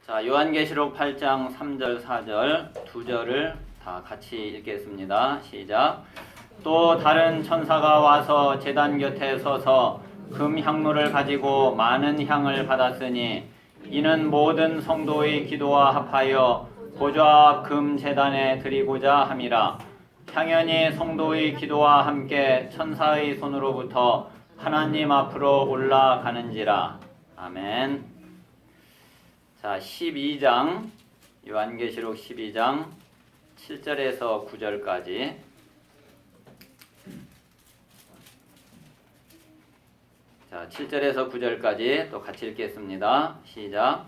자, 요한계시록 8장 3절, 4절 두 절을 다 같이 읽겠습니다. 시작. 또 다른 천사가 와서 제단 곁에 서서 금 향로를 가지고 많은 향을 받았으니 이는 모든 성도의 기도와 합하여 보좌 앞 금 제단에 드리고자 함이라. 향연이 성도의 기도와 함께 천사의 손으로부터 하나님 앞으로 올라가는지라. 아멘. 자, 12장 요한계시록 12장 7절에서 9절까지. 자, 7절에서 9절까지 또 같이 읽겠습니다. 시작.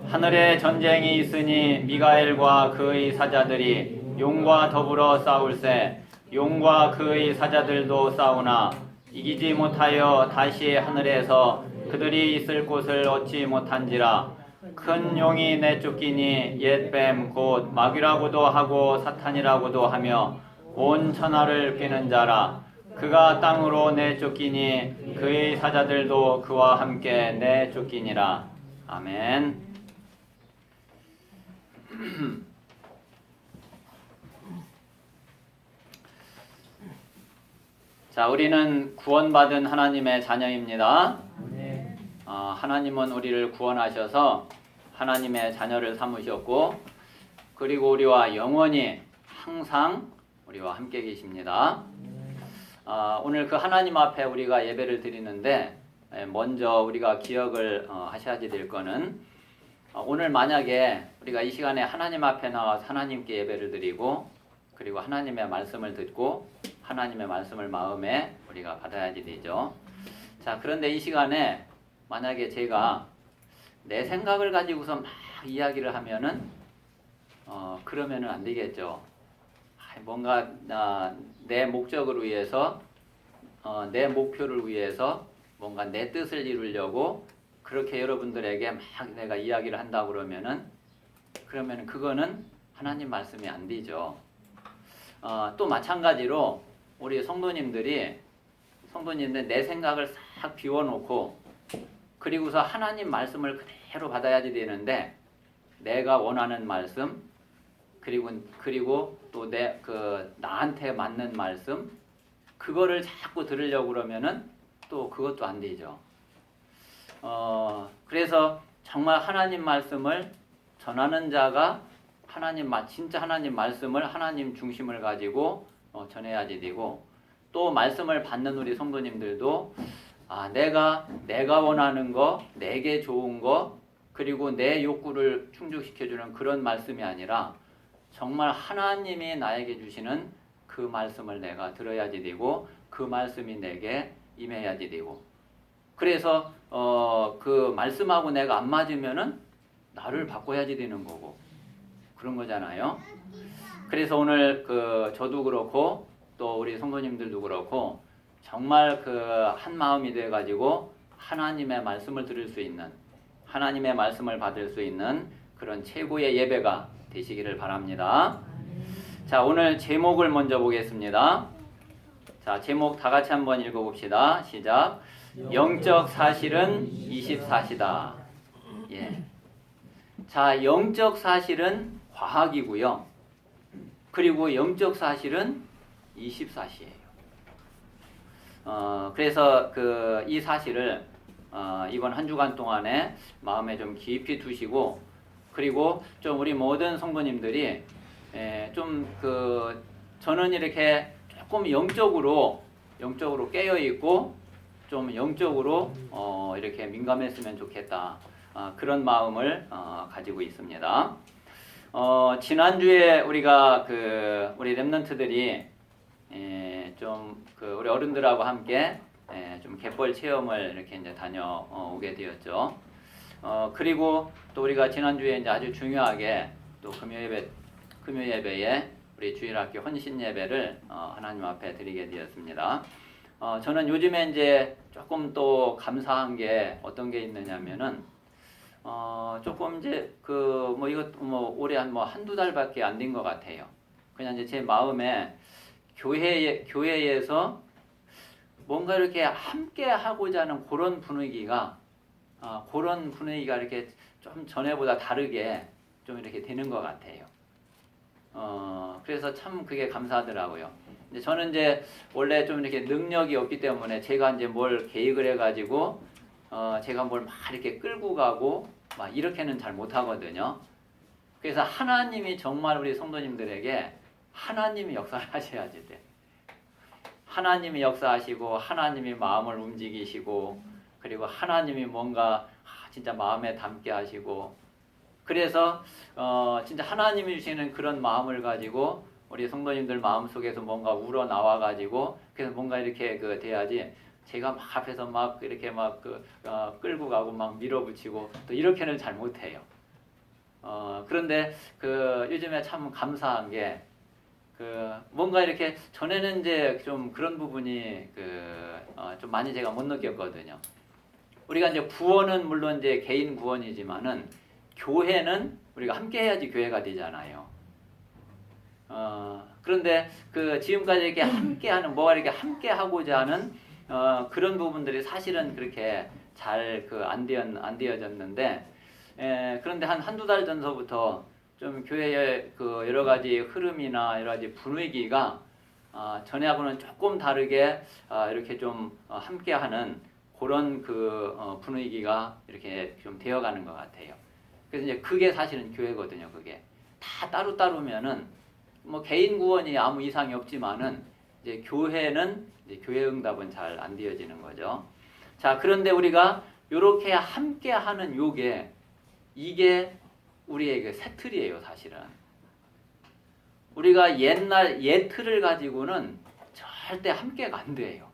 하늘에 전쟁이 있으니 미가엘과 그의 사자들이 용과 더불어 싸울세. 용과 그의 사자들도 싸우나 이기지 못하여 다시 하늘에서 그들이 있을 곳을 얻지 못한지라. 큰 용이 내쫓기니 옛 뱀 곧 마귀라고도 하고 사탄이라고도 하며 온 천하를 꿰는 자라. 그가 땅으로 내쫓기니 그의 사자들도 그와 함께 내쫓기니라. 아멘. 자, 우리는 구원받은 하나님의 자녀입니다. 하나님은 우리를 구원하셔서 하나님의 자녀를 삼으셨고, 그리고 우리와 영원히 항상 우리와 함께 계십니다. 오늘 그 하나님 앞에 우리가 예배를 드리는데, 먼저 우리가 기억을 하셔야 될 거는, 오늘 만약에 우리가 이 시간에 하나님 앞에 나와서 하나님께 예배를 드리고, 그리고 하나님의 말씀을 듣고 하나님의 말씀을 마음에 우리가 받아야지 되죠. 자, 그런데 이 시간에 만약에 제가 내 생각을 가지고서 막 이야기를 하면은 그러면은 안 되겠죠. 뭔가 내 목적을 위해서 내 목표를 위해서 뭔가 내 뜻을 이루려고 그렇게 여러분들에게 막 내가 이야기를 한다 그러면은 그거는 하나님 말씀이 안 되죠. 또 마찬가지로 우리 성도님들 내 생각을 싹 비워놓고 그리고서 하나님 말씀을 그대로 받아야지 되는데, 내가 원하는 말씀 그리고 또 나한테 맞는 말씀 그거를 자꾸 들으려고 그러면은 또 그것도 안 되죠. 그래서 정말 하나님 말씀을 전하는 자가 진짜 하나님 말씀을 하나님 중심을 가지고 전해야지 되고, 또 말씀을 받는 우리 성도님들도 내가 원하는 거, 내게 좋은 거, 그리고 내 욕구를 충족시켜주는 그런 말씀이 아니라 정말 하나님이 나에게 주시는 그 말씀을 내가 들어야지 되고, 그 말씀이 내게 임해야지 되고, 그래서 그 말씀하고 내가 안 맞으면은 나를 바꿔야지 되는 거고 그런 거잖아요. 그래서 오늘 저도 그렇고 또 우리 성도님들도 그렇고 정말 한 마음이 돼 가지고 하나님의 말씀을 들을 수 있는, 하나님의 말씀을 받을 수 있는 그런 최고의 예배가 되시기를 바랍니다. 자, 오늘 제목을 먼저 보겠습니다. 자, 제목 다 같이 한번 읽어봅시다. 시작. 영적 사실은 24시다. 예. 자, 영적 사실은 과학이고요. 그리고 영적 사실은 24시예요. 그래서 이 사실을 이번 한 주간 동안에 마음에 좀 깊이 두시고, 그리고 좀 우리 모든 성도님들이 저는 이렇게 조금 영적으로 깨어 있고 좀 영적으로 이렇게 민감했으면 좋겠다. 그런 마음을 가지고 있습니다. 지난주에 우리가 우리 랩런트들이 우리 어른들하고 함께 좀 갯벌 체험을 이렇게 이제 다녀오게 되었죠. 그리고 또 우리가 지난주에 이제 아주 중요하게 또 금요 예배에 우리 주일학교 헌신 예배를 하나님 앞에 드리게 되었습니다. 저는 요즘에 이제 조금 또 감사한 게 어떤 게 있느냐면은 조금 이제 이것도 올해 한두 달밖에 안 된 것 같아요. 그냥 이제 제 마음에 교회에서 뭔가 이렇게 함께 하고자 하는 그런 분위기가 그런 분위기가 이렇게 좀 전에보다 다르게 좀 이렇게 되는 것 같아요. 그래서 참 그게 감사하더라고요. 근데 저는 이제 원래 좀 이렇게 능력이 없기 때문에 제가 이제 뭘 계획을 해가지고 제가 뭘 막 이렇게 끌고 가고 막 이렇게는 잘 못하거든요. 그래서 하나님이 정말 우리 성도님들에게 하나님이 역사를 하셔야지 돼. 하나님이 역사하시고 하나님이 마음을 움직이시고 그리고 하나님이 뭔가 진짜 마음에 담게 하시고 그래서 진짜 하나님이 주시는 그런 마음을 가지고 우리 성도님들 마음속에서 뭔가 우러나와 가지고 그래서 뭔가 이렇게 돼야지 제가 막 앞에서 막 이렇게 막 끌고 가고 막 밀어붙이고 또 이렇게는 잘 못해요. 그런데 요즘에 참 감사한 게 뭔가 이렇게 전에는 이제 좀 그런 부분이 좀 많이 제가 못 느꼈거든요. 우리가 이제 구원은 물론 이제 개인 구원이지만은 교회는 우리가 함께 해야지 교회가 되잖아요. 그런데 지금까지 이렇게 함께하는 뭐가 이렇게 함께하고자 하는 그런 부분들이 사실은 그렇게 잘 안 되어졌는데 그런데 한두 달 전서부터 좀 교회의 여러 가지 흐름이나 여러 가지 분위기가 전에하고는 조금 다르게 이렇게 좀 함께하는 그런 분위기가 이렇게 좀 되어가는 것 같아요. 그래서 이제 그게 사실은 교회거든요. 그게 다 따로따로면은 뭐 개인 구원이 아무 이상이 없지만은 이제 교회는 이제 교회 응답은 잘 안 되어지는 거죠. 자, 그런데 우리가 이렇게 함께하는 이게 우리의 새 틀이에요, 사실은. 우리가 옛날 틀을 가지고는 절대 함께가 안 돼요.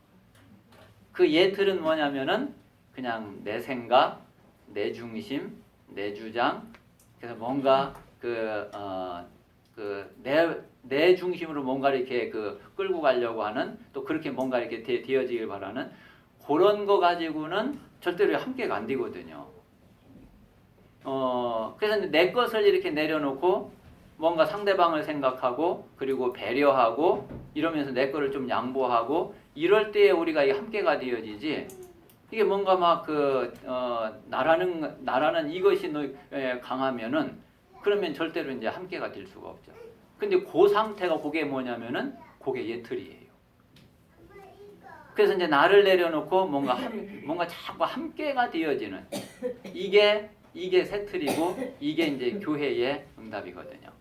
그 틀은 뭐냐면은 그냥 내 생각, 내 중심, 내 주장, 그래서 뭔가 내 중심으로 뭔가 이렇게 끌고 가려고 하는 또 그렇게 뭔가 이렇게 되어지길 바라는 그런 거 가지고는 절대로 함께가 안 되거든요. 그래서 내 것을 이렇게 내려놓고 뭔가 상대방을 생각하고 그리고 배려하고 이러면서 내 거를 좀 양보하고 이럴 때에 우리가 이 함께가 되어지지 이게 뭔가 막 나라는 이것이 강하면은 그러면 절대로 이제 함께가 될 수가 없죠. 근데 그 상태가 그게 뭐냐면은 그게 예틀이에요. 그래서 이제 나를 내려놓고 뭔가 자꾸 함께가 되어지는 이게 새 틀이고 이게 이제 교회의 응답이거든요.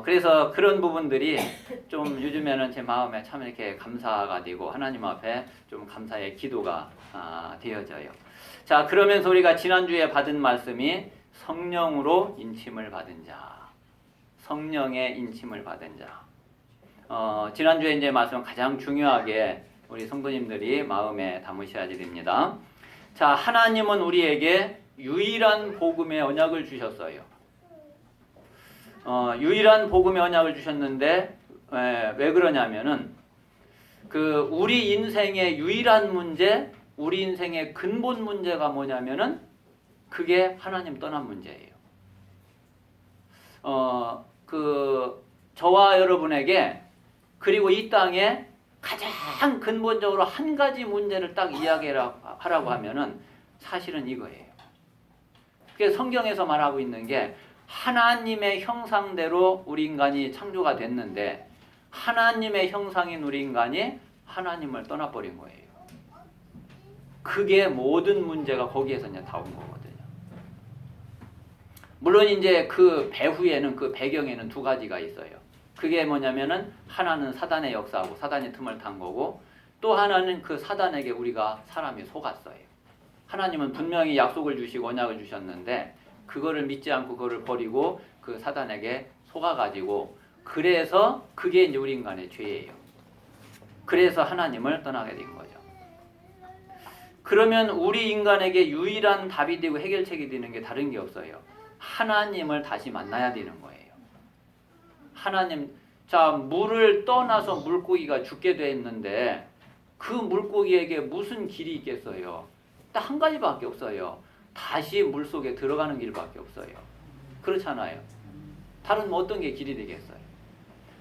그래서 그런 부분들이 좀 요즘에는 제 마음에 참 이렇게 감사가 되고 하나님 앞에 좀 감사의 기도가 되어져요. 자, 그러면서 우리가 지난주에 받은 말씀이 성령으로 인침을 받은 자. 성령의 인침을 받은 자. 지난주에 이제 말씀 가장 중요하게 우리 성도님들이 마음에 담으셔야 됩니다. 자, 하나님은 우리에게 유일한 복음의 언약을 주셨어요. 유일한 복음의 언약을 주셨는데 왜 그러냐면은 우리 인생의 유일한 문제, 우리 인생의 근본 문제가 뭐냐면은 그게 하나님 떠난 문제예요. 저와 여러분에게 그리고 이 땅에 가장 근본적으로 한 가지 문제를 딱 이야기하라고 하면은 사실은 이거예요. 그게 성경에서 말하고 있는 게 하나님의 형상대로 우리 인간이 창조가 됐는데 하나님의 형상인 우리 인간이 하나님을 떠나버린 거예요. 그게 모든 문제가 거기에서 이제 다 온 거거든요. 물론 이제 그 배후에는 그 배경에는 두 가지가 있어요. 그게 뭐냐면은 하나는 사단의 역사하고 사단의 틈을 탄 거고 또 하나는 그 사단에게 우리가 사람이 속았어요. 하나님은 분명히 약속을 주시고 언약을 주셨는데 그거를 믿지 않고 그거를 버리고 그 사단에게 속아가지고 그래서 그게 이제 우리 인간의 죄예요. 그래서 하나님을 떠나게 된 거죠. 그러면 우리 인간에게 유일한 답이 되고 해결책이 되는 게 다른 게 없어요. 하나님을 다시 만나야 되는 거예요. 하나님, 자, 물을 떠나서 물고기가 죽게 됐는데 그 물고기에게 무슨 길이 있겠어요? 딱 한 가지밖에 없어요. 다시 물속에 들어가는 길밖에 없어요. 그렇잖아요. 다른 어떤 게 길이 되겠어요?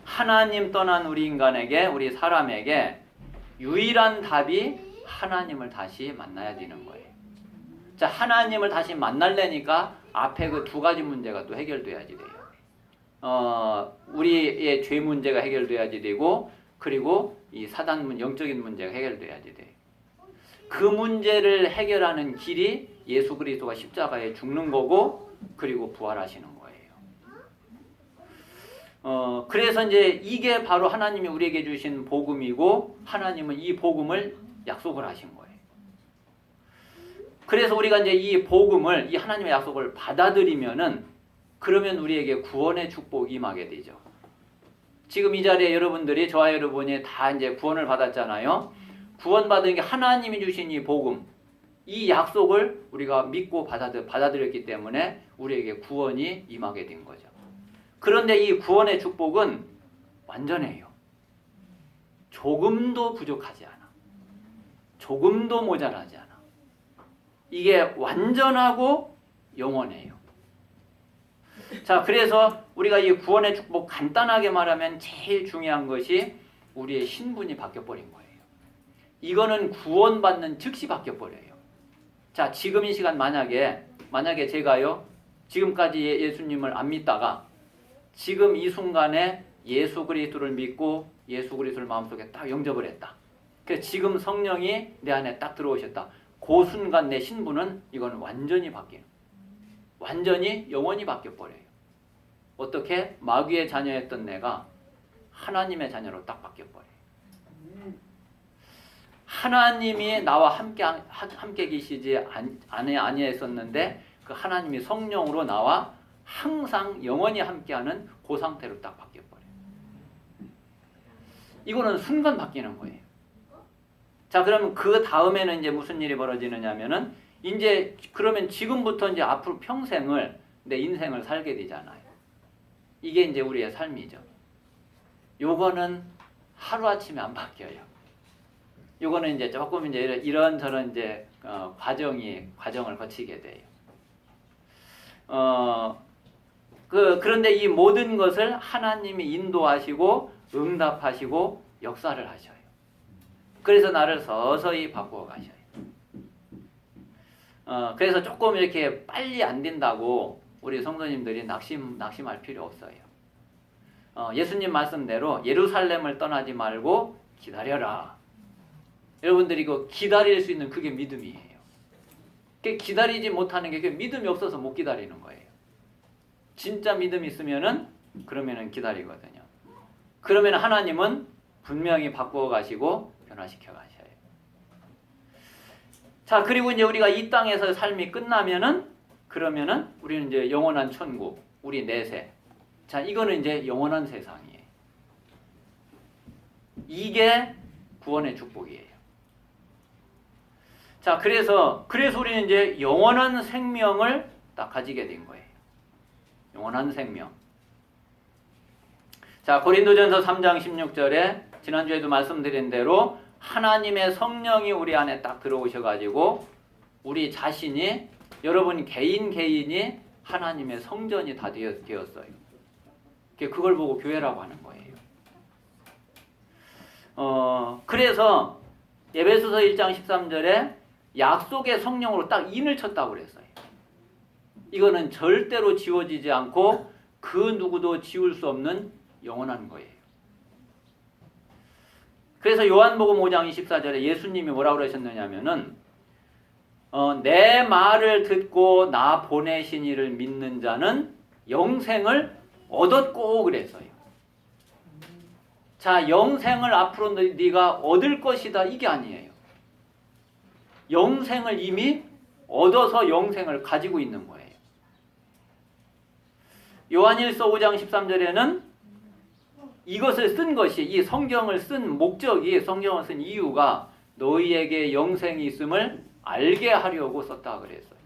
하나님 떠난 우리 인간에게, 우리 사람에게 유일한 답이 하나님을 다시 만나야 되는 거예요. 자, 하나님을 다시 만날래니까 앞에 그 두 가지 문제가 또 해결돼야지 돼요. 우리의 죄 문제가 해결돼야지 되고, 그리고 이 사단 영적인 문제가 해결돼야지 돼요. 그 문제를 해결하는 길이 예수 그리스도가 십자가에 죽는 거고, 그리고 부활하시는 거예요. 그래서 이제 이게 바로 하나님이 우리에게 주신 복음이고, 하나님은 이 복음을 약속을 하신 거예요. 그래서 우리가 이제 이 복음을, 이 하나님의 약속을 받아들이면은, 그러면 우리에게 구원의 축복이 임하게 되죠. 지금 이 자리에 여러분들이, 저와 여러분이 다 이제 구원을 받았잖아요. 구원받은 게 하나님이 주신 이 복음, 이 약속을 우리가 믿고 받아들였기 때문에 우리에게 구원이 임하게 된 거죠. 그런데 이 구원의 축복은 완전해요. 조금도 부족하지 않아. 조금도 모자라지 않아. 이게 완전하고 영원해요. 자, 그래서 우리가 이 구원의 축복 간단하게 말하면 제일 중요한 것이 우리의 신분이 바뀌어버린 거예요. 이거는 구원받는 즉시 바뀌어버려요. 자, 지금 이 시간 만약에 제가요, 지금까지 예수님을 안 믿다가 지금 이 순간에 예수 그리스도를 믿고 예수 그리스도를 마음속에 딱 영접을 했다. 그래서 지금 성령이 내 안에 딱 들어오셨다. 그 순간 내 신분은 이건 완전히 바뀌는, 완전히 영원히 바뀌어버려요. 어떻게? 마귀의 자녀였던 내가 하나님의 자녀로 딱 바뀌어버려요. 하나님이 나와 함께 계시지 아니했었는데 그 하나님이 성령으로 나와 항상 영원히 함께하는 그 상태로 딱 바뀌어버려요. 이거는 순간 바뀌는 거예요. 자, 그러면 그 다음에는 이제 무슨 일이 벌어지느냐면은, 이제 그러면 지금부터 이제 앞으로 평생을 내 인생을 살게 되잖아요. 이게 이제 우리의 삶이죠. 요거는 하루아침에 안 바뀌어요. 요거는 이제 조금 이제 이런저런 이제 과정을 거치게 돼요. 그런데 이 모든 것을 하나님이 인도하시고 응답하시고 역사를 하셔요. 그래서 나를 서서히 바꾸어 가셔요. 그래서 조금 이렇게 빨리 안 된다고 우리 성도님들이 낙심할 필요 없어요. 예수님 말씀대로 예루살렘을 떠나지 말고 기다려라. 여러분들이 이거 기다릴 수 있는 그게 믿음이에요. 기다리지 못하는 게 믿음이 없어서 못 기다리는 거예요. 진짜 믿음이 있으면은 그러면은 기다리거든요. 그러면 하나님은 분명히 바꾸어 가시고 변화시켜 가셔요. 자, 그리고 이제 우리가 이 땅에서 삶이 끝나면은, 그러면은 우리는 이제 영원한 천국, 우리 내세. 자, 이거는 이제 영원한 세상이에요. 이게 구원의 축복이에요. 자, 그래서 우리는 이제 영원한 생명을 딱 가지게 된 거예요. 영원한 생명. 자, 고린도전서 3장 16절에 지난주에도 말씀드린 대로 하나님의 성령이 우리 안에 딱 들어오셔가지고 우리 자신이, 여러분 개인이 하나님의 성전이 다 되었어요. 그걸 보고 교회라고 하는 거예요. 그래서 에베소서 1장 13절에 약속의 성령으로 딱 인을 쳤다고 그랬어요. 이거는 절대로 지워지지 않고 그 누구도 지울 수 없는 영원한 거예요. 그래서 요한복음 5장 24절에 예수님이 뭐라고 그러셨느냐면은 내 말을 듣고 나 보내신 이를 믿는 자는 영생을 얻었고 그랬어요. 자, 영생을 앞으로 네가 얻을 것이다, 이게 아니에요. 영생을 이미 얻어서 영생을 가지고 있는 거예요. 요한일서 5장 13절에는 이것을 쓴 것이, 이 성경을 쓴 목적이, 성경을 쓴 이유가 너희에게 영생이 있음을 알게 하려고 썼다 그랬어요.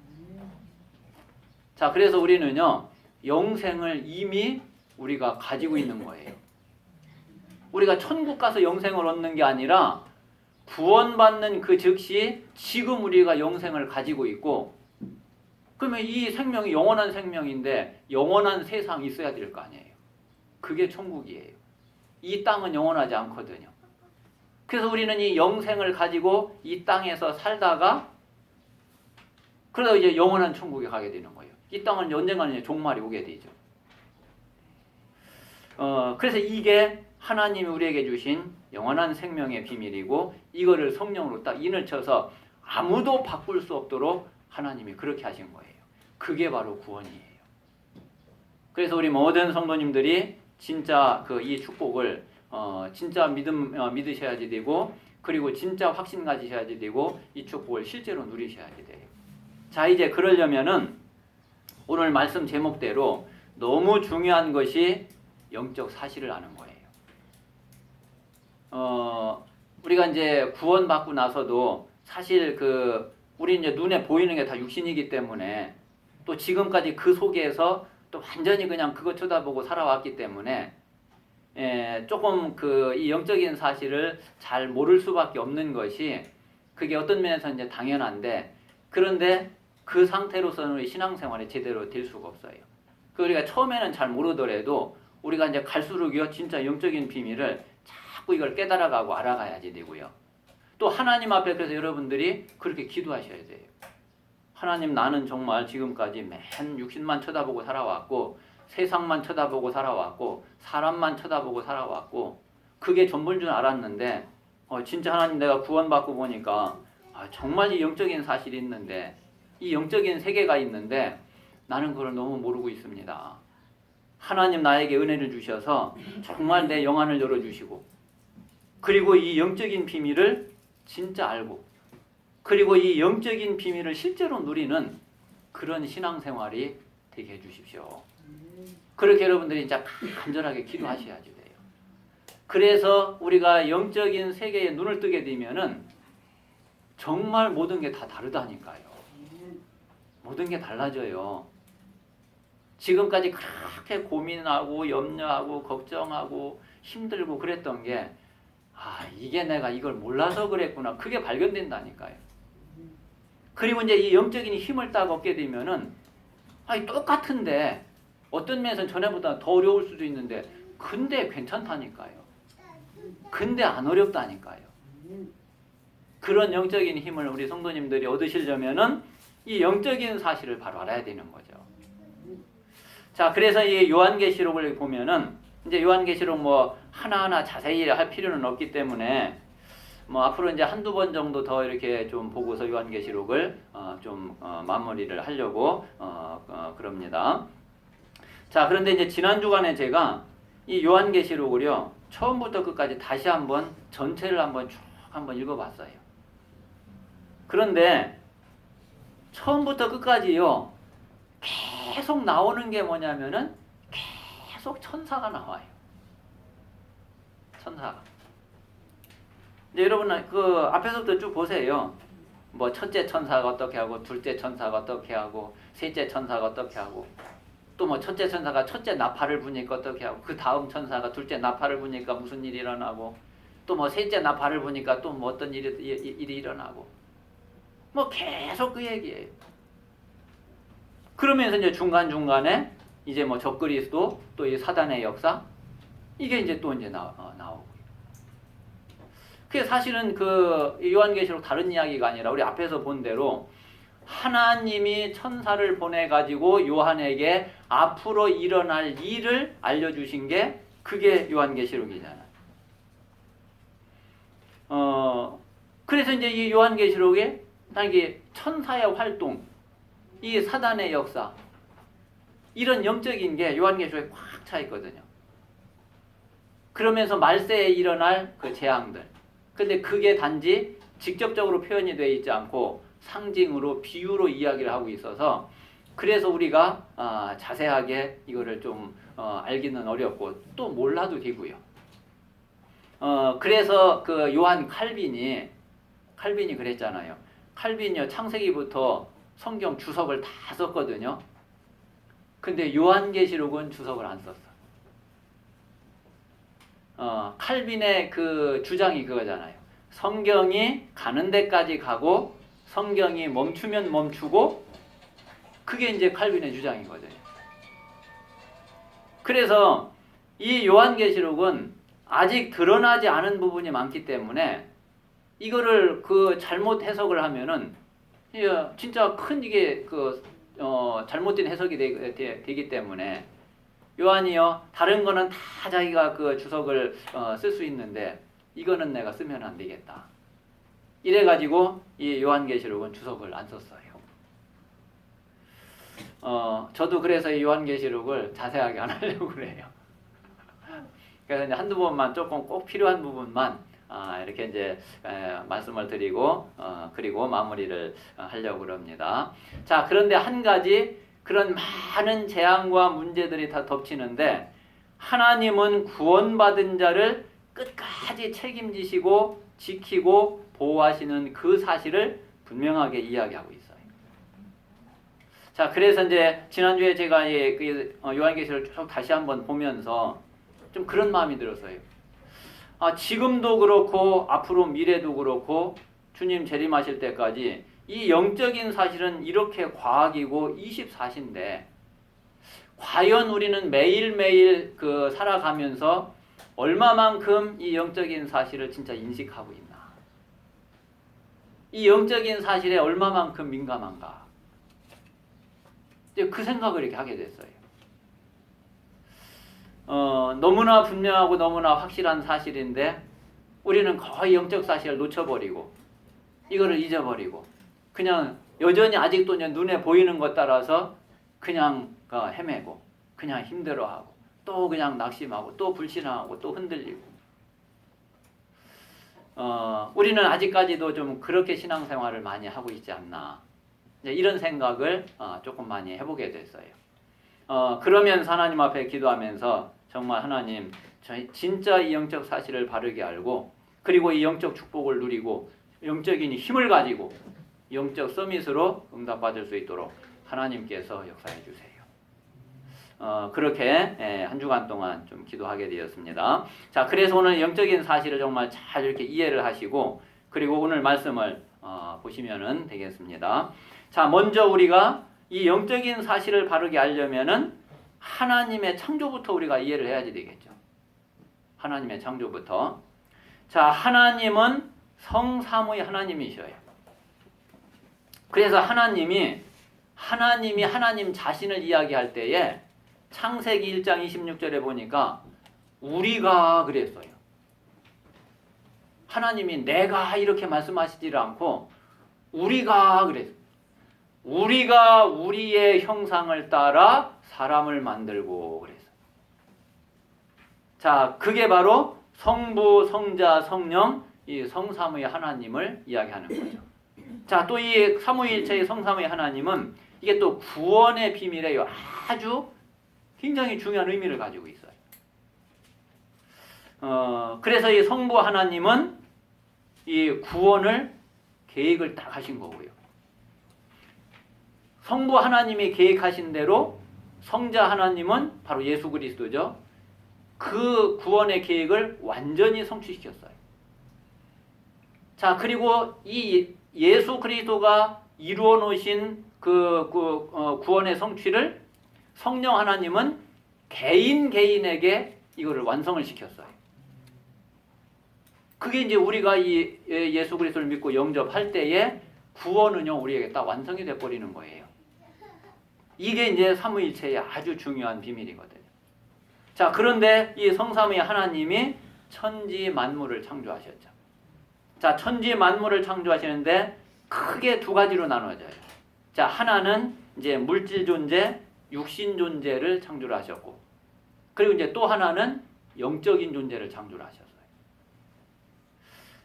자, 그래서 우리는요, 영생을 이미 우리가 가지고 있는 거예요. 우리가 천국 가서 영생을 얻는 게 아니라 구원받는 그 즉시 지금 우리가 영생을 가지고 있고, 그러면 이 생명이 영원한 생명인데 영원한 세상이 있어야 될 거 아니에요. 그게 천국이에요. 이 땅은 영원하지 않거든요. 그래서 우리는 이 영생을 가지고 이 땅에서 살다가 그러다 이제 영원한 천국에 가게 되는 거예요. 이 땅은 언젠가는 이제 종말이 오게 되죠. 그래서 이게 하나님이 우리에게 주신 영원한 생명의 비밀이고, 이거를 성령으로 딱 인을 쳐서 아무도 바꿀 수 없도록 하나님이 그렇게 하신 거예요. 그게 바로 구원이에요. 그래서 우리 모든 성도님들이 진짜 이 축복을 진짜 믿으셔야지 되고, 그리고 진짜 확신 가지셔야지 되고, 이 축복을 실제로 누리셔야지 돼요. 자, 이제 그러려면은 오늘 말씀 제목대로 너무 중요한 것이 영적 사실을 아는 거예요. 우리가 이제 구원받고 나서도 사실 우리 이제 눈에 보이는 게 다 육신이기 때문에, 또 지금까지 그 속에서 또 완전히 그냥 그거 쳐다보고 살아왔기 때문에, 조금 이 영적인 사실을 잘 모를 수밖에 없는 것이, 그게 어떤 면에서 이제 당연한데, 그런데 그 상태로서는 우리 신앙생활이 제대로 될 수가 없어요. 우리가 처음에는 잘 모르더라도 우리가 이제 갈수록요 진짜 영적인 비밀을 자꾸 이걸 깨달아가고 알아가야지 되고요. 또 하나님 앞에 그래서 여러분들이 그렇게 기도하셔야 돼요. 하나님, 나는 정말 지금까지 맨 육신만 쳐다보고 살아왔고, 세상만 쳐다보고 살아왔고, 사람만 쳐다보고 살아왔고, 그게 전부인 줄 알았는데, 진짜 하나님, 내가 구원받고 보니까 정말 이 영적인 사실이 있는데, 이 영적인 세계가 있는데 나는 그걸 너무 모르고 있습니다. 하나님 나에게 은혜를 주셔서 정말 내 영안을 열어주시고, 그리고 이 영적인 비밀을 진짜 알고, 그리고 이 영적인 비밀을 실제로 누리는 그런 신앙생활이 되게 해주십시오. 그렇게 여러분들이 진짜 간절하게 기도하셔야지 돼요. 그래서 우리가 영적인 세계에 눈을 뜨게 되면은 정말 모든 게 다 다르다니까요. 모든 게 달라져요. 지금까지 그렇게 고민하고 염려하고 걱정하고 힘들고 그랬던 게, 이게 내가 이걸 몰라서 그랬구나, 그게 발견된다니까요. 그리고 이제 이 영적인 힘을 딱 얻게 되면은 똑같은데 어떤 면에서는 전에보다 더 어려울 수도 있는데, 근데 괜찮다니까요. 근데 안 어렵다니까요. 그런 영적인 힘을 우리 성도님들이 얻으시려면은 이 영적인 사실을 바로 알아야 되는 거죠. 자, 그래서 이 요한계시록을 보면은, 이제 요한계시록 하나하나 자세히 할 필요는 없기 때문에 앞으로 이제 한두 번 정도 더 이렇게 좀 보고서 요한계시록을 마무리를 하려고 그럽니다. 자, 그런데 이제 지난 주간에 제가 이 요한계시록을요 처음부터 끝까지 다시 한번 전체를 한번 쭉 한번 읽어봤어요. 그런데 처음부터 끝까지요 계속 나오는 게 뭐냐면은 계속 천사가 나와요. 천사가. 이제 여러분 앞에서부터 쭉 보세요. 첫째 천사가 어떻게 하고, 둘째 천사가 어떻게 하고, 셋째 천사가 어떻게 하고, 또 첫째 천사가 첫째 나팔을 부니까 어떻게 하고, 그 다음 천사가 둘째 나팔을 부니까 무슨 일이 일어나고, 또 셋째 나팔을 부니까 또 어떤 일이 일어나고, 계속 그 얘기예요. 그러면서 이제 중간중간에 이제 적그리스도, 또 이 사단의 역사, 이게 이제 또 이제 나오고. 그게 사실은 요한계시록 다른 이야기가 아니라 우리 앞에서 본 대로 하나님이 천사를 보내가지고 요한에게 앞으로 일어날 일을 알려주신 게 그게 요한계시록이잖아요. 그래서 이제 이 요한계시록에 이게 천사의 활동, 이 사단의 역사, 이런 영적인 게 요한계시록에 꽉 차 있거든요. 그러면서 말세에 일어날 그 재앙들. 근데 그게 단지 직접적으로 표현이 되어 있지 않고 상징으로, 비유로 이야기를 하고 있어서, 그래서 우리가 자세하게 이거를 좀 알기는 어렵고 또 몰라도 되고요. 그래서 요한 칼빈이 그랬잖아요. 칼빈이요 창세기부터 성경 주석을 다 썼거든요. 근데 요한계시록은 주석을 안 썼어. 칼빈의 그 주장이 그거잖아요. 성경이 가는 데까지 가고 성경이 멈추면 멈추고, 그게 이제 칼빈의 주장이거든요. 그래서 이 요한계시록은 아직 드러나지 않은 부분이 많기 때문에 이거를 잘못 해석을 하면은 진짜 큰 이게 잘못된 해석이 되기 때문에 요한이요 다른 거는 다 자기가 그 주석을 쓸 수 있는데 이거는 내가 쓰면 안 되겠다. 이래가지고 이 요한계시록은 주석을 안 썼어요. 저도 그래서 이 요한계시록을 자세하게 안 하려고 그래요. 그래서 이제 한두 번만 조금 꼭 필요한 부분만 이렇게 이제 말씀을 드리고 그리고 마무리를 하려고 그럽니다. 자, 그런데 한 가지 그런 많은 재앙과 문제들이 다 덮치는데 하나님은 구원받은 자를 끝까지 책임지시고 지키고 보호하시는 그 사실을 분명하게 이야기하고 있어요. 자, 그래서 이제 지난주에 제가 요한계시를 쭉 다시 한번 보면서 좀 그런 마음이 들었어요. 지금도 그렇고 앞으로 미래도 그렇고 주님 재림하실 때까지 이 영적인 사실은 이렇게 과학이고 24시인데 과연 우리는 매일매일 살아가면서 얼마만큼 이 영적인 사실을 진짜 인식하고 있나? 이 영적인 사실에 얼마만큼 민감한가? 이제 그 생각을 이렇게 하게 됐어요. 너무나 분명하고 너무나 확실한 사실인데 우리는 거의 영적 사실을 놓쳐버리고 이거를 잊어버리고 그냥 여전히 아직도 눈에 보이는 것 따라서 그냥 헤매고 그냥 힘들어하고 또 그냥 낙심하고 또 불신하고 또 흔들리고 우리는 아직까지도 좀 그렇게 신앙생활을 많이 하고 있지 않나 이런 생각을 조금 많이 해보게 됐어요. 그러면서 하나님 앞에 기도하면서 정말 하나님 저희 진짜 이 영적 사실을 바르게 알고 그리고 이 영적 축복을 누리고 영적인 힘을 가지고 영적 서밋으로 응답받을 수 있도록 하나님께서 역사해 주세요. 그렇게 한 주간 동안 좀 기도하게 되었습니다. 자, 그래서 오늘 영적인 사실을 정말 잘 이렇게 이해를 하시고 그리고 오늘 말씀을 보시면은 되겠습니다. 자, 먼저 우리가 이 영적인 사실을 바르게 알려면은 하나님의 창조부터 우리가 이해를 해야지 되겠죠. 하나님의 창조부터. 자, 하나님은 성삼위 하나님이셔요. 그래서 하나님이 하나님 자신을 이야기할 때에 창세기 1장 26절에 보니까 우리가 그랬어요. 하나님이 내가 이렇게 말씀하시지를 않고 우리가 그랬어요. 우리가 우리의 형상을 따라 사람을 만들고 그랬어요. 자, 그게 바로 성부, 성자, 성령 이 성삼위 하나님을 이야기하는 거죠. 자, 또 이 삼위일체의 성삼위 하나님은 이게 또 구원의 비밀에 아주 굉장히 중요한 의미를 가지고 있어요. 그래서 이 성부 하나님은 이 구원을 계획을 딱 하신 거고요. 성부 하나님이 계획하신 대로 성자 하나님은 바로 예수 그리스도죠. 그 구원의 계획을 완전히 성취시켰어요. 자, 그리고 이 예수 그리스도가 이루어 놓으신 구원의 성취를 성령 하나님은 개인에게 이거를 완성을 시켰어요. 그게 이제 우리가 이 예수 그리스도를 믿고 영접할 때에 구원은요 우리에게 딱 완성이 돼 버리는 거예요. 이게 이제 삼위일체의 아주 중요한 비밀이거든요. 자, 그런데 이 성삼위 하나님이 천지 만물을 창조하셨죠. 자, 천지 만물을 창조하시는데 크게 두 가지로 나눠져요. 자, 하나는 이제 물질 존재, 육신 존재를 창조를 하셨고, 그리고 이제 또 하나는 영적인 존재를 창조를 하셨어요.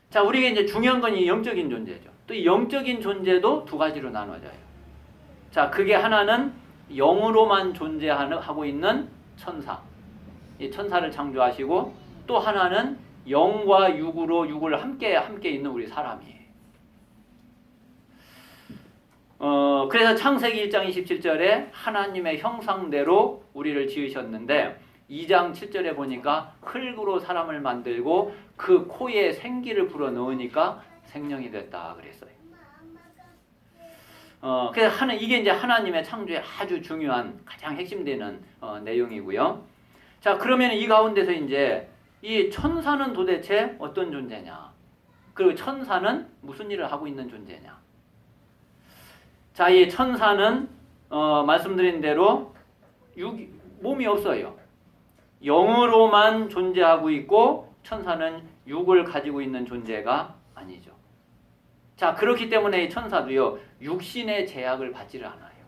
자, 우리가 이제 중요한 건 이 영적인 존재죠. 또 이 영적인 존재도 두 가지로 나눠져요. 자, 그게 하나는 영으로만 존재하고 있는 천사. 이 천사를 창조하시고 또 하나는 영과 육으로 육을 함께 있는 우리 사람이에요. 그래서 창세기 1장 27절에 하나님의 형상대로 우리를 지으셨는데 2장 7절에 보니까 흙으로 사람을 만들고 그 코에 생기를 불어넣으니까 생명이 됐다 그랬어요. 그래서 이게 이제 하나님의 창조의 아주 중요한 가장 핵심되는 내용이고요. 자, 그러면 이 가운데서 이제 이 천사는 도대체 어떤 존재냐? 그리고 천사는 무슨 일을 하고 있는 존재냐? 자, 이 천사는 말씀드린 대로 몸이 없어요. 영으로만 존재하고 있고 천사는 육을 가지고 있는 존재가 아니죠. 자, 그렇기 때문에 이 천사도요, 육신의 제약을 받지를 않아요.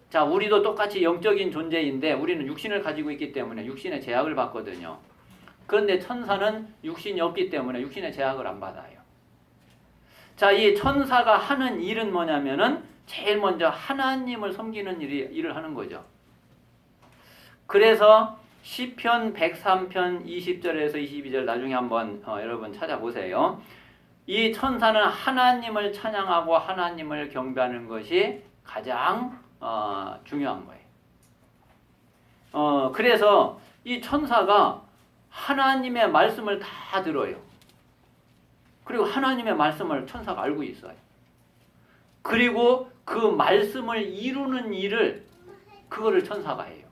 자, 우리도 똑같이 영적인 존재인데 우리는 육신을 가지고 있기 때문에 육신의 제약을 받거든요. 그런데 천사는 육신이 없기 때문에 육신의 제약을 안 받아요. 자, 이 천사가 하는 일은 뭐냐면은 제일 먼저 하나님을 섬기는 일을 하는 거죠. 그래서 시편 103편 20절에서 22절 나중에 한번 여러분 찾아보세요. 이 천사는 하나님을 찬양하고 하나님을 경배하는 것이 가장 중요한 거예요. 그래서 이 천사가 하나님의 말씀을 다 들어요. 그리고 하나님의 말씀을 천사가 알고 있어요. 그리고 그 말씀을 이루는 일을 그거를 천사가 해요.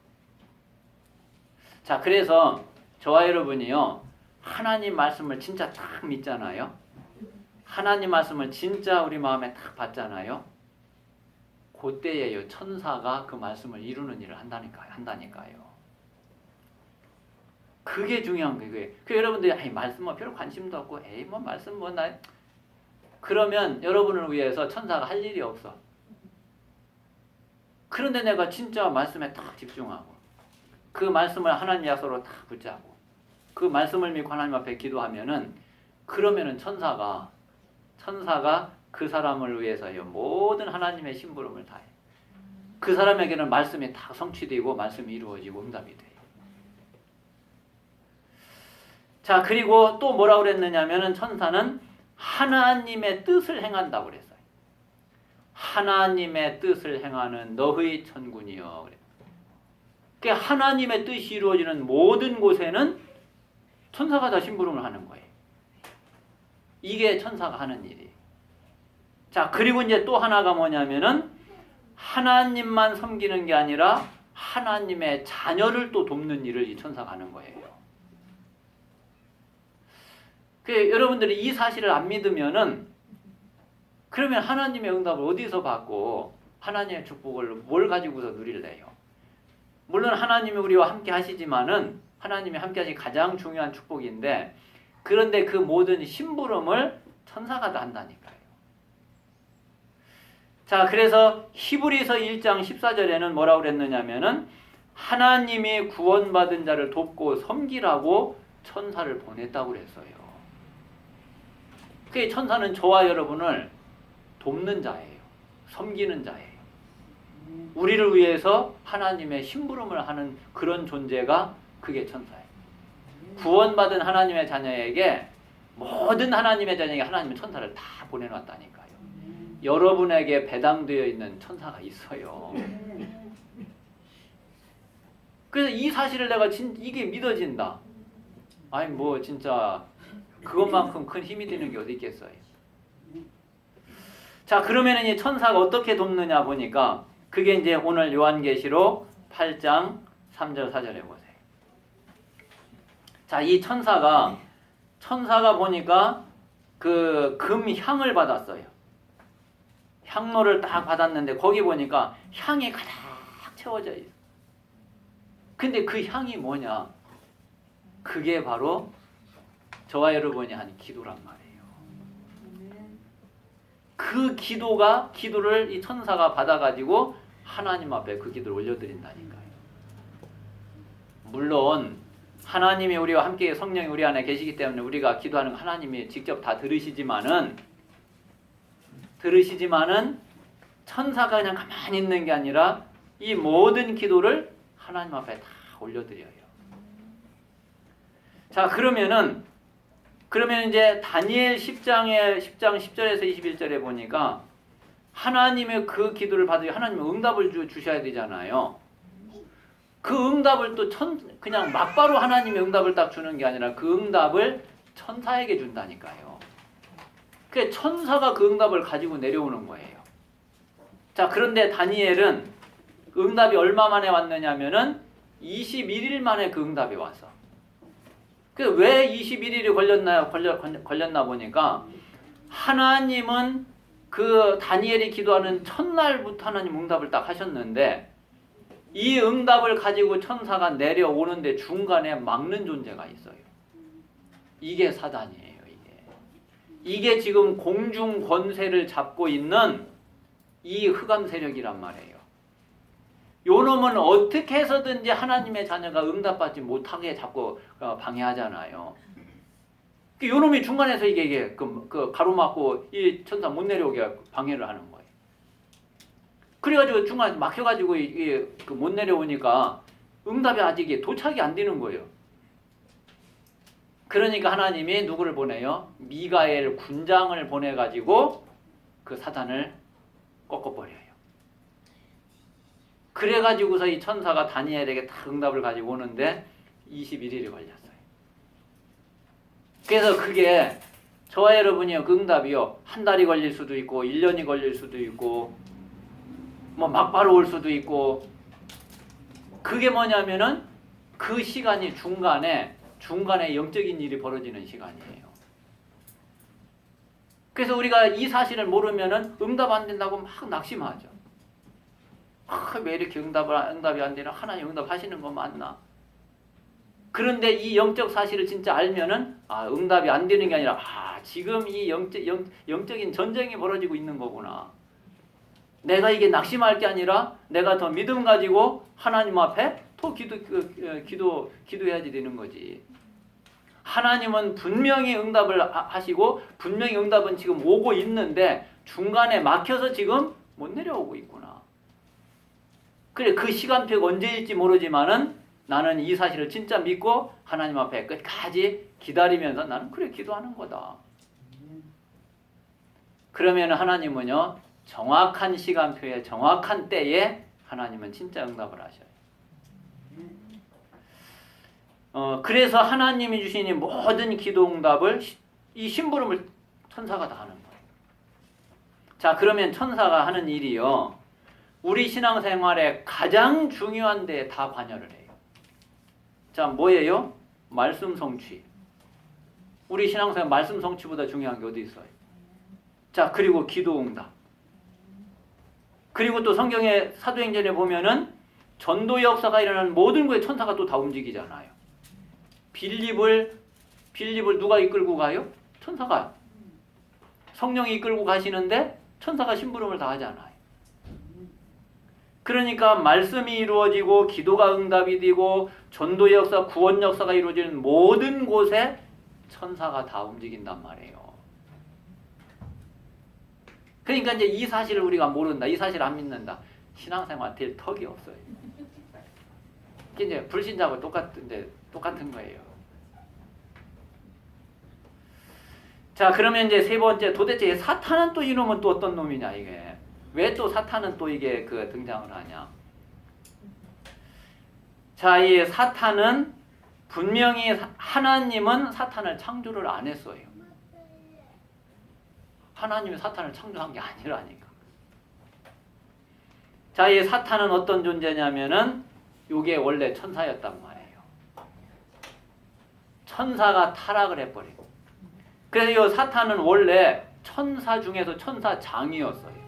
자, 그래서 저와 여러분이요, 하나님 말씀을 진짜 딱 믿잖아요. 하나님 말씀을 진짜 우리 마음에 딱 받잖아요. 그때에요, 천사가 그 말씀을 이루는 일을 한다니까요. 그게 중요한 거예요. 그 여러분들이 말씀 뭐 별로 관심도 없고, 뭐 말씀 뭐 나 그러면 여러분을 위해서 천사가 할 일이 없어. 그런데 내가 진짜 말씀에 딱 집중하고 그 말씀을 하나님 약속으로 딱 붙잡고 그 말씀을 믿고 하나님 앞에 기도하면은 그러면은 천사가 그 사람을 위해서요 모든 하나님의 심부름을 다해. 그 사람에게는 말씀이 다 성취되고 말씀이 이루어지고 응답이 돼요. 자, 그리고 또 뭐라고 그랬느냐면은 천사는 하나님의 뜻을 행한다고 그랬어요. 하나님의 뜻을 행하는 너의 천군이여. 그러니까 하나님의 뜻이 이루어지는 모든 곳에는 천사가 다 심부름을 하는 거예요. 이게 천사가 하는 일이에요. 자, 그리고 이제 또 하나가 뭐냐면은 하나님만 섬기는 게 아니라 하나님의 자녀를 또 돕는 일을 이 천사가 하는 거예요. 여러분들이 이 사실을 안 믿으면은 그러면 하나님의 응답을 어디서 받고 하나님의 축복을 뭘 가지고서 누릴래요? 물론 하나님이 우리와 함께 하시지만은 하나님이 함께 하신 가장 중요한 축복인데 그런데 그 모든 심부름을 천사가 다 한다니까요. 자, 그래서 히브리서 1장 14절에는 뭐라고 그랬느냐면은 하나님이 구원받은 자를 돕고 섬기라고 천사를 보냈다고 그랬어요. 그 천사는 저와 여러분을 돕는 자예요. 섬기는 자예요. 우리를 위해서 하나님의 심부름을 하는 그런 존재가 그게 천사예요. 구원받은 하나님의 자녀에게 모든 하나님의 자녀에게 하나님은 천사를 다 보내놨다니까요. 여러분에게 배당되어 있는 천사가 있어요. 그래서 이 사실을 내가 이게 믿어진다. 아니 뭐 진짜 그것만큼 큰 힘이 되는 게 어디 있겠어요. 자, 그러면 이 천사가 어떻게 돕느냐 보니까 그게 이제 오늘 요한계시록 8장 3절 4절에 보세요. 자, 이 천사가 보니까 그 금향을 받았어요. 향로를 딱 받았는데 거기 보니까 향이 가득 채워져 있어요. 근데 그 향이 뭐냐? 그게 바로 저와 여러분이 한 기도란 말이에요. 그 기도를 이 천사가 받아가지고 하나님 앞에 그 기도를 올려드린다니까요. 물론 하나님이 우리와 함께 성령이 우리 안에 계시기 때문에 우리가 기도하는 거 하나님이 직접 다 들으시지만은 천사가 그냥 가만히 있는 게 아니라 이 모든 기도를 하나님 앞에 다 올려드려요. 자, 그러면 이제 다니엘 10장 10절에서 21절에 보니까 하나님의 그 기도를 받으려 하나님의 응답을 주셔야 되잖아요. 그 응답을 또 그냥 막바로 하나님의 응답을 딱 주는 게 아니라 그 응답을 천사에게 준다니까요. 그 천사가 그 응답을 가지고 내려오는 거예요. 자, 그런데 다니엘은 응답이 얼마 만에 왔느냐면은 21일 만에 그 응답이 왔어. 왜 21일이 걸렸나 보니까 하나님은 그 다니엘이 기도하는 첫날부터 하나님 응답을 딱 하셨는데 이 응답을 가지고 천사가 내려오는데 중간에 막는 존재가 있어요. 이게 사단이에요. 이게 지금 공중 권세를 잡고 있는 이 흑암 세력이란 말이에요. 요 놈은 어떻게 해서든지 하나님의 자녀가 응답받지 못하게 자꾸 방해하잖아요. 요 놈이 중간에서 이게 그 가로막고 이 천사 못 내려오게 방해를 하는 거예요. 그래가지고 중간에 막혀가지고 이게 못 내려오니까 응답이 아직 도착이 안 되는 거예요. 그러니까 하나님이 누구를 보내요? 미가엘 군장을 보내가지고 그 사단을 꺾어버려요. 그래가지고서 이 천사가 다니엘에게 다 응답을 가지고 오는데 21일이 걸렸어요. 그래서 그게 저와 여러분이 그 응답이요. 한 달이 걸릴 수도 있고 1년이 걸릴 수도 있고 뭐 막바로 올 수도 있고 그게 뭐냐면은 그 시간이 중간에 영적인 일이 벌어지는 시간이에요. 그래서 우리가 이 사실을 모르면은 응답 안 된다고 막 낙심하죠. 왜 이렇게 응답이 안 되나? 하나님 응답하시는 거 맞나? 그런데 이 영적 사실을 진짜 알면은 응답이 안 되는 게 아니라 지금 이 영적인 전쟁이 벌어지고 있는 거구나. 내가 이게 낙심할 게 아니라 내가 더 믿음 가지고 하나님 앞에 또 기도해야지 되는 거지. 하나님은 분명히 응답을 하시고 분명히 응답은 지금 오고 있는데 중간에 막혀서 지금 못 내려오고 있구나. 그래 그 시간표가 언제일지 모르지만은 나는 이 사실을 진짜 믿고 하나님 앞에 끝까지 기다리면서 나는 그래 기도하는 거다. 그러면 하나님은요 정확한 시간표에 정확한 때에 하나님은 진짜 응답을 하셔요. 그래서 하나님이 주신 이 모든 기도 응답을 이 심부름을 천사가 다 하는 거예요. 자 그러면 천사가 하는 일이요. 우리 신앙생활에 가장 중요한 데에 다 관여를 해요. 자 뭐예요? 말씀 성취. 우리 신앙생활 말씀 성취보다 중요한 게 어디 있어요? 자 그리고 기도 응답. 그리고 또 성경의 사도행전에 보면은 전도 역사가 일어나는 모든 거에 천사가 또 다 움직이잖아요. 빌립을 누가 이끌고 가요? 천사가. 성령이 이끌고 가시는데 천사가 심부름을 다 하잖아요. 그러니까 말씀이 이루어지고 기도가 응답이 되고 전도 역사, 구원 역사가 이루어지는 모든 곳에 천사가 다 움직인단 말이에요. 그러니까 이제 이 사실을 우리가 모른다. 이 사실을 안 믿는다. 신앙생활 될 턱이 없어요. 이제 불신자하고 똑같은 거예요. 자, 그러면 이제 세 번째, 도대체 사탄은 또 이놈은 또 어떤 놈이냐, 이게. 왜 또 사탄은 또 이게 등장을 하냐. 자, 이 사탄은 분명히 하나님은 사탄을 창조를 안 했어요. 하나님이 사탄을 창조한 게 아니라니까. 자, 이 사탄은 어떤 존재냐면은 이게 원래 천사였단 말이에요. 천사가 타락을 해버리고. 그래서 이 사탄은 원래 천사 중에서 천사장이었어요.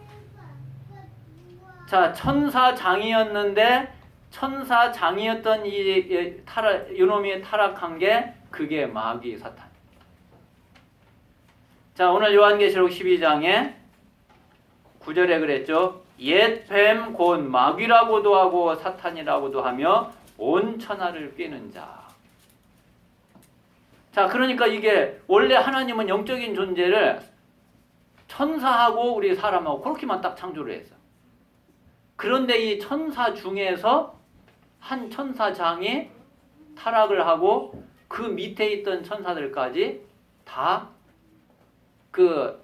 자, 천사장이었는데 천사장이었던 이놈이 타락한 게 그게 마귀 사탄. 자, 오늘 요한계시록 12장에 9절에 그랬죠. 옛 뱀 곧 마귀라고도 하고 사탄이라고도 하며 온 천하를 꿰는 자. 자, 그러니까 이게 원래 하나님은 영적인 존재를 천사하고 우리 사람하고 그렇게만 딱 창조를 했어. 그런데 이 천사 중에서 한 천사장이 타락을 하고 그 밑에 있던 천사들까지 다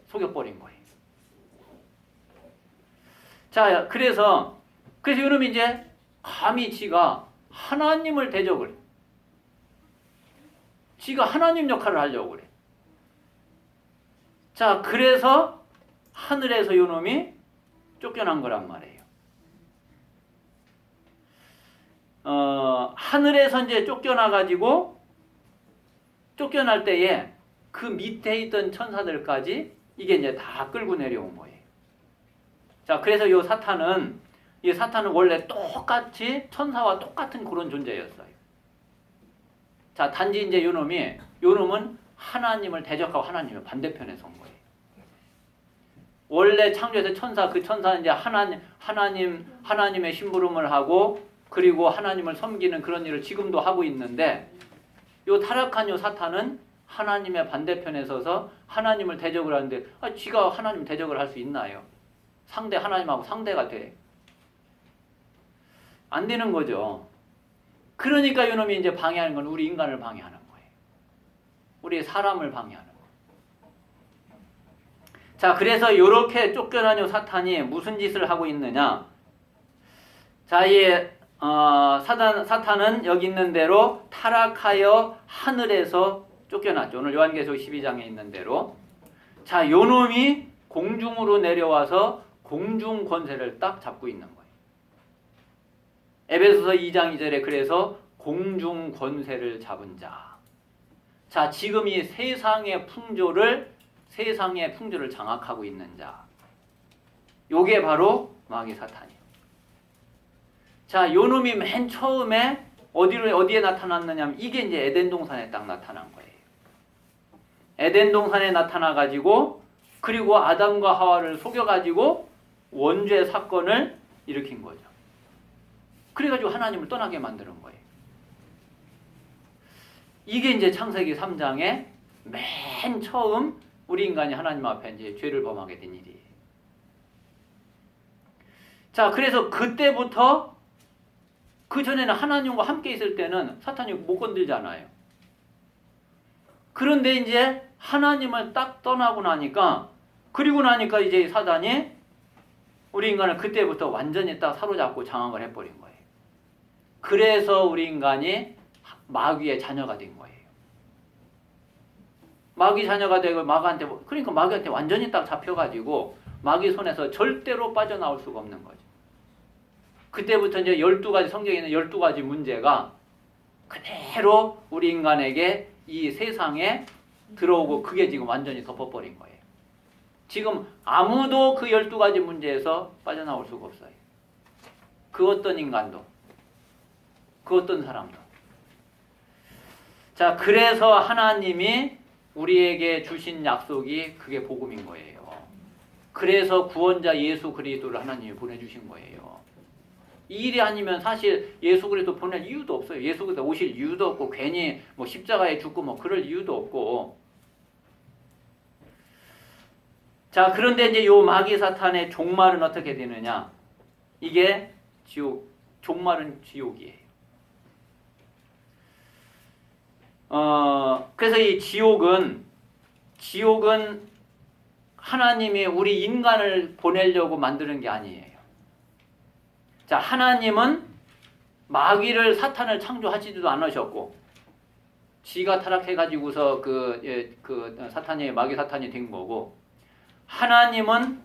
속여버린 거예요. 자, 그래서 이놈이 이제 감히 지가 하나님을 대적을 해. 지가 하나님 역할을 하려고 그래. 자, 그래서 하늘에서 이놈이 쫓겨난 거란 말이에요. 하늘에서 이제 쫓겨날 때에 그 밑에 있던 천사들까지 이게 이제 다 끌고 내려온 거예요. 자, 그래서 이 사탄은 원래 똑같이 천사와 똑같은 그런 존재였어요. 자, 단지 이제 요 놈은 하나님을 대적하고 하나님의 반대편에 선 거예요. 원래 창조에서 그 천사는 이제 하나님의 심부름을 하고 그리고 하나님을 섬기는 그런 일을 지금도 하고 있는데 요 타락한 요 사탄은 하나님의 반대편에 서서 하나님을 대적을 하는데 지가 하나님 대적을 할 수 있나요? 하나님하고 상대가 돼. 안 되는 거죠. 그러니까 이놈이 이제 방해하는 건 우리 인간을 방해하는 거예요. 우리 사람을 방해하는 거예요. 자, 그래서 이렇게 쫓겨난 요 사탄이 무슨 짓을 하고 있느냐? 자, 사탄은 여기 있는 대로 타락하여 하늘에서 쫓겨났죠. 오늘 요한계시록 12장에 있는 대로. 자, 요 놈이 공중으로 내려와서 공중 권세를 딱 잡고 있는 거예요. 에베소서 2장 2절에 그래서 공중 권세를 잡은 자. 자, 지금 이 세상의 풍조를 장악하고 있는 자. 요게 바로 마귀 사탄이에요. 자, 요 놈이 맨 처음에 어디에 나타났느냐면 이게 이제 에덴 동산에 딱 나타난 거예요. 에덴 동산에 나타나 가지고 그리고 아담과 하와를 속여 가지고 원죄 사건을 일으킨 거죠. 그래가지고 하나님을 떠나게 만드는 거예요. 이게 이제 창세기 3장에 맨 처음 우리 인간이 하나님 앞에 이제 죄를 범하게 된 일이에요. 자, 그래서 그때부터 그 전에는 하나님과 함께 있을 때는 사탄이 못 건들잖아요. 그런데 이제 하나님을 딱 떠나고 나니까 이제 사단이 우리 인간을 그때부터 완전히 딱 사로잡고 장악을 해버린 거예요. 그래서 우리 인간이 마귀의 자녀가 된 거예요. 마귀 자녀가 되고 그러니까 마귀한테 완전히 딱 잡혀가지고 마귀 손에서 절대로 빠져나올 수가 없는 거죠. 그때부터 이제 12가지 성경에 있는 12가지 문제가 그대로 우리 인간에게 이 세상에 들어오고 그게 지금 완전히 덮어버린 거예요. 지금 아무도 그 12가지 문제에서 빠져나올 수가 없어요. 그 어떤 인간도, 그 어떤 사람도. 자, 그래서 하나님이 우리에게 주신 약속이 그게 복음인 거예요. 그래서 구원자 예수 그리스도를 하나님이 보내주신 거예요. 이 일이 아니면 사실 예수 그리스도 보낼 이유도 없어요. 예수 그리스도 오실 이유도 없고 괜히 뭐 십자가에 죽고 뭐 그럴 이유도 없고. 자, 그런데 이제 요 마귀 사탄의 종말은 어떻게 되느냐? 이게 종말은 지옥이에요. 그래서 이 지옥은 하나님이 우리 인간을 보내려고 만드는 게 아니에요. 자, 하나님은 사탄을 창조하지도 않으셨고, 지가 타락해가지고서 마귀 사탄이 된 거고, 하나님은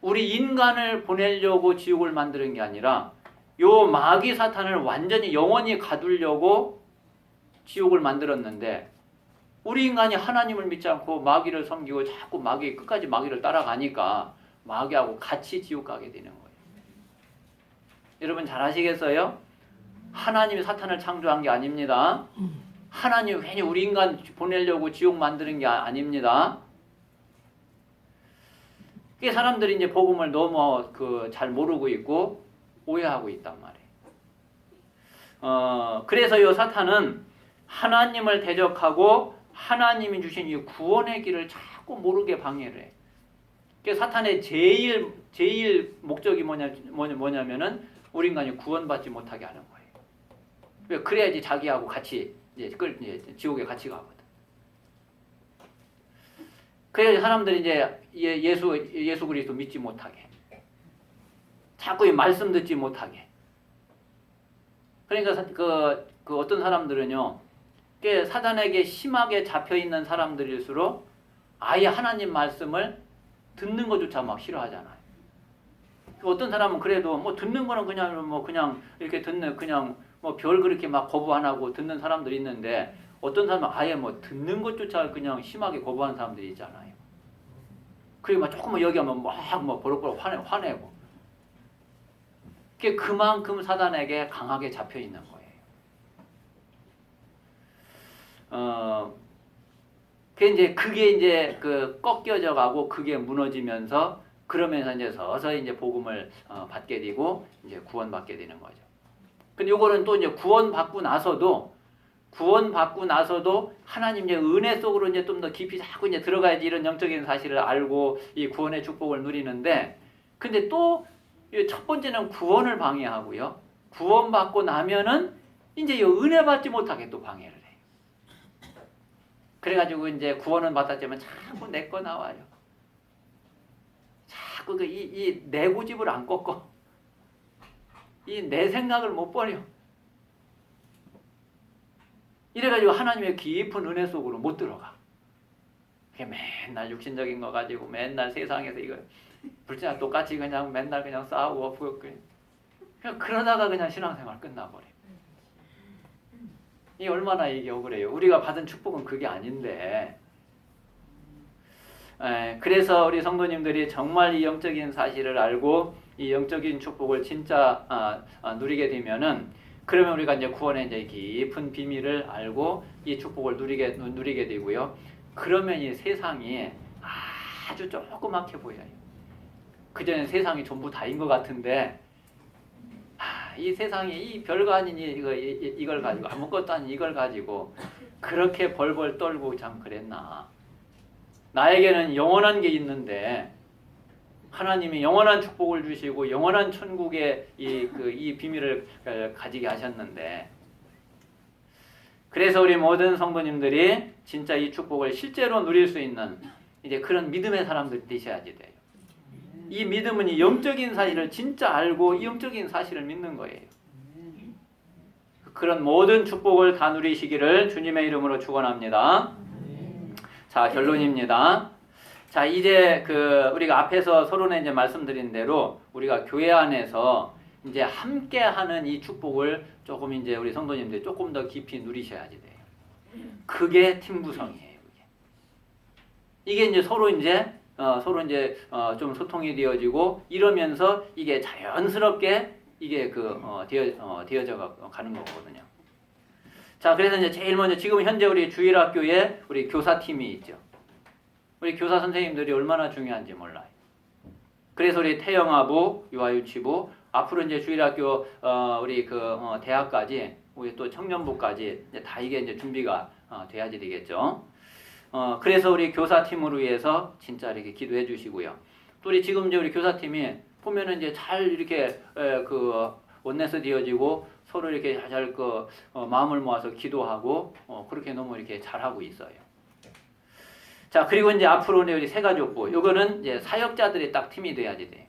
우리 인간을 보내려고 지옥을 만드는 게 아니라, 요 마귀 사탄을 완전히 영원히 가두려고 지옥을 만들었는데, 우리 인간이 하나님을 믿지 않고 마귀를 섬기고 자꾸 끝까지 마귀를 따라가니까 마귀하고 같이 지옥 가게 되는 거예요. 여러분 잘 아시겠어요? 하나님이 사탄을 창조한 게 아닙니다. 하나님이 괜히 우리 인간 보내려고 지옥 만드는 게 아닙니다. 그게 사람들이 이제 복음을 너무 잘 모르고 있고 오해하고 있단 말이에요. 그래서 이 사탄은 하나님을 대적하고 하나님이 주신 이 구원의 길을 자꾸 모르게 방해를 해. 그러니까 사탄의 제일 목적이 뭐냐면은 우리 인간이 구원받지 못하게 하는 거예요. 그래야지 자기하고 같이 이제 지옥에 같이 가거든. 그래야지 사람들이 이제 예수 그리스도 믿지 못하게, 자꾸 이 말씀 듣지 못하게. 그러니까 그 어떤 사람들은요, 사단에게 심하게 잡혀 있는 사람들일수록 아예 하나님 말씀을 듣는 것조차 막 싫어하잖아요. 어떤 사람은 그래도 뭐 듣는 거는 그냥 이렇게 그냥 뭐 별 그렇게 막 거부 안 하고 듣는 사람들이 있는데, 어떤 사람은 아예 뭐 듣는 것조차 그냥 심하게 거부하는 사람들이 있잖아요. 그리고 막 조금만 여기하면 막 버럭버럭 화내고. 그만큼 사단에게 강하게 잡혀 있는 거예요. 그게 이제 그 꺾여져 가고 그게 무너지면서 그러면서 이제 서서히 이제 복음을 받게 되고 이제 구원받게 되는 거죠. 근데 요거는 또 이제 구원받고 나서도 하나님 이제 은혜 속으로 이제 좀 더 깊이 자꾸 이제 들어가야지 이런 영적인 사실을 알고 이 구원의 축복을 누리는데, 근데 또 첫 번째는 구원을 방해하고요. 구원받고 나면은 이제 이 은혜 받지 못하게 또 방해를 해요. 그래가지고 이제 구원은 받았지만 자꾸 내 거 나와요. 자꾸 이 내 고집을 안 꺾어. 이 내 생각을 못 버려. 이래가지고 하나님의 깊은 은혜 속으로 못 들어가. 맨날 육신적인 거 가지고 맨날 세상에서 이거 불신자 똑같이 그냥 맨날 그냥 싸우고 그냥 그러다가 그냥 신앙생활 끝나버려. 이 얼마나 이게 억울해요. 우리가 받은 축복은 그게 아닌데. 그래서 우리 성도님들이 정말 이 영적인 사실을 알고 이 영적인 축복을 진짜 누리게 되면은, 그러면 우리가 이제 구원의 이제 깊은 비밀을 알고 이 축복을 누리게 되고요. 그러면 이 세상이 아주 조그맣게 보여요. 그전에 세상이 전부 다인 것 같은데, 이 세상이 이 별거 아닌 이걸 가지고, 아무것도 아닌 이걸 가지고 그렇게 벌벌 떨고 참 그랬나. 나에게는 영원한 게 있는데 하나님이 영원한 축복을 주시고 영원한 천국의 이 비밀을 가지게 하셨는데, 그래서 우리 모든 성도님들이 진짜 이 축복을 실제로 누릴 수 있는 이제 그런 믿음의 사람들이 되셔야지 돼요. 이 믿음은 이 영적인 사실을 진짜 알고 이 영적인 사실을 믿는 거예요. 그런 모든 축복을 다 누리시기를 주님의 이름으로 축원합니다. 자, 결론입니다. 자, 이제 우리가 앞에서 서론에 이제 말씀드린 대로 우리가 교회 안에서 이제 함께하는 이 축복을 조금 이제 우리 성도님들이 조금 더 깊이 누리셔야지 돼요. 그게 팀 구성이에요. 이게 이제 서로 이제 좀 소통이 되어지고 이러면서 이게 자연스럽게 이게 되어져 가는 거거든요. 자, 그래서 이제 제일 먼저 지금 현재 우리 주일학교에 우리 교사팀이 있죠. 우리 교사 선생님들이 얼마나 중요한지 몰라요. 그래서 우리 태영아부, 유아유치부, 앞으로 이제 주일학교 우리 대학까지, 우리 또 청년부까지 이제 다 이게 이제 준비가 돼야지 되겠죠. 그래서 우리 교사팀을 위해서 진짜 이렇게 기도해 주시고요. 또 우리 지금 이제 우리 교사팀이 보면은 이제 잘 이렇게 원내스 되어지고 서로 이렇게 잘 마음을 모아서 기도하고 그렇게 너무 이렇게 잘하고 있어요. 자, 그리고 이제 앞으로 우리 새가족부, 요거는 이제 사역자들이 딱 팀이 돼야지 돼.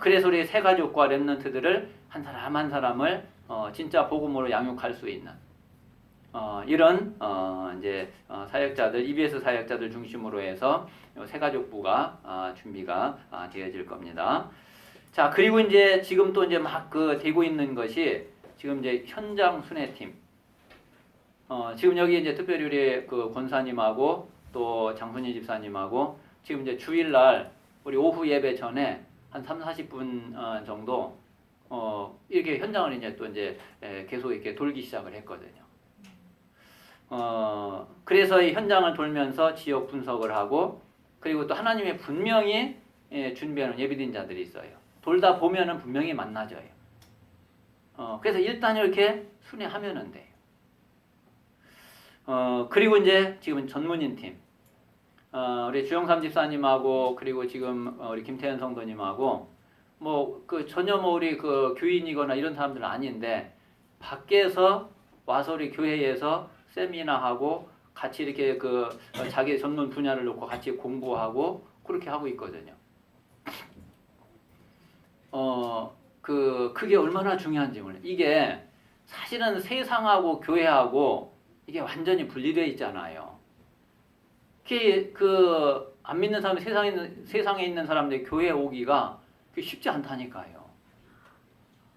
그래서 우리 새가족과 렘넌트들을 한 사람 한 사람을 진짜 복음으로 양육할 수 있는 이런 이제 사역자들, EBS 사역자들 중심으로 해서 새가족부가 준비가 되어질 겁니다. 자, 그리고 이제 지금 또 이제 막 되고 있는 것이 지금 이제 현장 순회팀. 지금 여기 이제 특별히 우리 권사님하고 또 장순희 집사님하고 지금 이제 주일날 우리 오후 예배 전에 한 30-40분 정도 이렇게 현장을 이제 또 이제 계속 이렇게 돌기 시작을 했거든요. 그래서 이 현장을 돌면서 지역 분석을 하고, 그리고 또 하나님의 분명히 준비하는 예비된 자들이 있어요. 돌다 보면은 분명히 만나져요. 그래서 일단 이렇게 순회하면은 돼요. 그리고 이제 지금 전문인 팀, 우리 주영삼 집사님하고 그리고 지금 우리 김태현 성도님하고 전혀 우리 교인이거나 이런 사람들은 아닌데 밖에서 와서 우리 교회에서 세미나하고 같이 이렇게 자기 전문 분야를 놓고 같이 공부하고 그렇게 하고 있거든요. 그게 얼마나 중요한지 몰라요. 이게 사실은 세상하고 교회하고 이게 완전히 분리되어 있잖아요. 안 믿는 사람이 세상에 있는 사람들이 교회에 오기가 쉽지 않다니까요.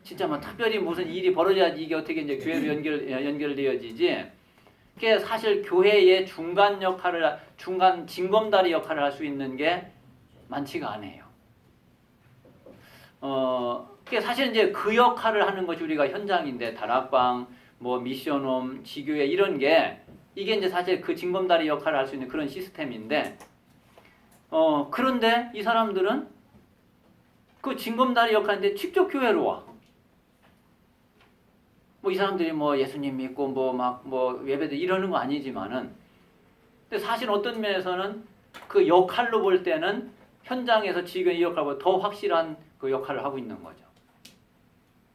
진짜 특별히 무슨 일이 벌어져야지 이게 어떻게 이제 교회로 연결되어지지. 그게 사실 교회의 중간 징검다리 역할을 할 수 있는 게 많지가 않아요. 사실 이제 그 역할을 하는 것이 우리가 현장인데 다락방, 뭐 미션홈, 지교회 이런 게 이게 이제 사실 그 징검다리 역할을 할 수 있는 그런 시스템인데 그런데 이 사람들은 그 징검다리 역할인데 직접 교회로 와. 뭐 이 사람들이 뭐 예수님 믿고 뭐 막 뭐 예배도 이러는 거 아니지만은 근데 사실 어떤 면에서는 그 역할로 볼 때는 현장에서 지금 이 역할보다 더 확실한 그 역할을 하고 있는 거죠.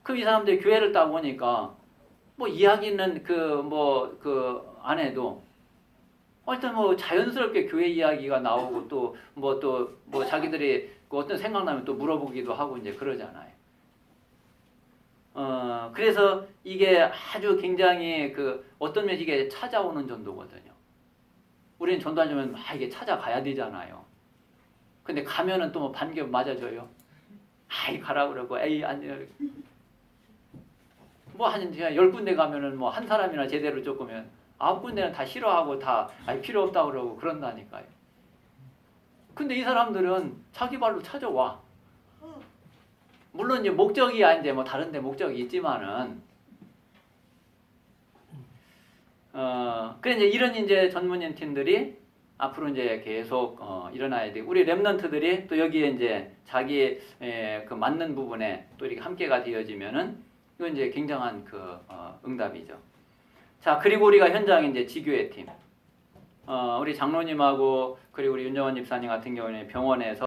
그럼 이 사람들이 교회를 딱 오니까 뭐 이야기는 그 안에도 일단 뭐 자연스럽게 교회 이야기가 나오고 또 뭐 자기들이 그 어떤 생각나면 또 물어보기도 하고 이제 그러잖아요. 그래서 이게 아주 굉장히 그 어떤 면에서 이게 찾아오는 전도거든요. 우리는 전도하려면 막 이게 찾아가야 되잖아요. 근데 가면은 또 뭐 반겨 맞아줘요. 아이 가라 그러고 에이 아니 뭐 한 10군데 가면은 뭐 한 사람이나 제대로 쫓으면 9군데는 다 싫어하고 다 필요 없다고 그러고 그런다니까요. 근데 이 사람들은 자기 발로 찾아와. 물론 이제 목적이 아닌데 뭐 다른 데 목적이 있지만은 그래 이제 이런 이제 전문인 팀들이 앞으로 이제 계속 일어나야 되고 우리 랩런트들이 또 여기에 이제 자기 그 맞는 부분에 또 이렇게 함께가 되어지면은 이건 이제 굉장한 그 응답이죠. 자 그리고 우리가 현장에 이제 지교회 팀 우리 장로님하고 그리고 우리 윤정원 집사님 같은 경우는 병원에서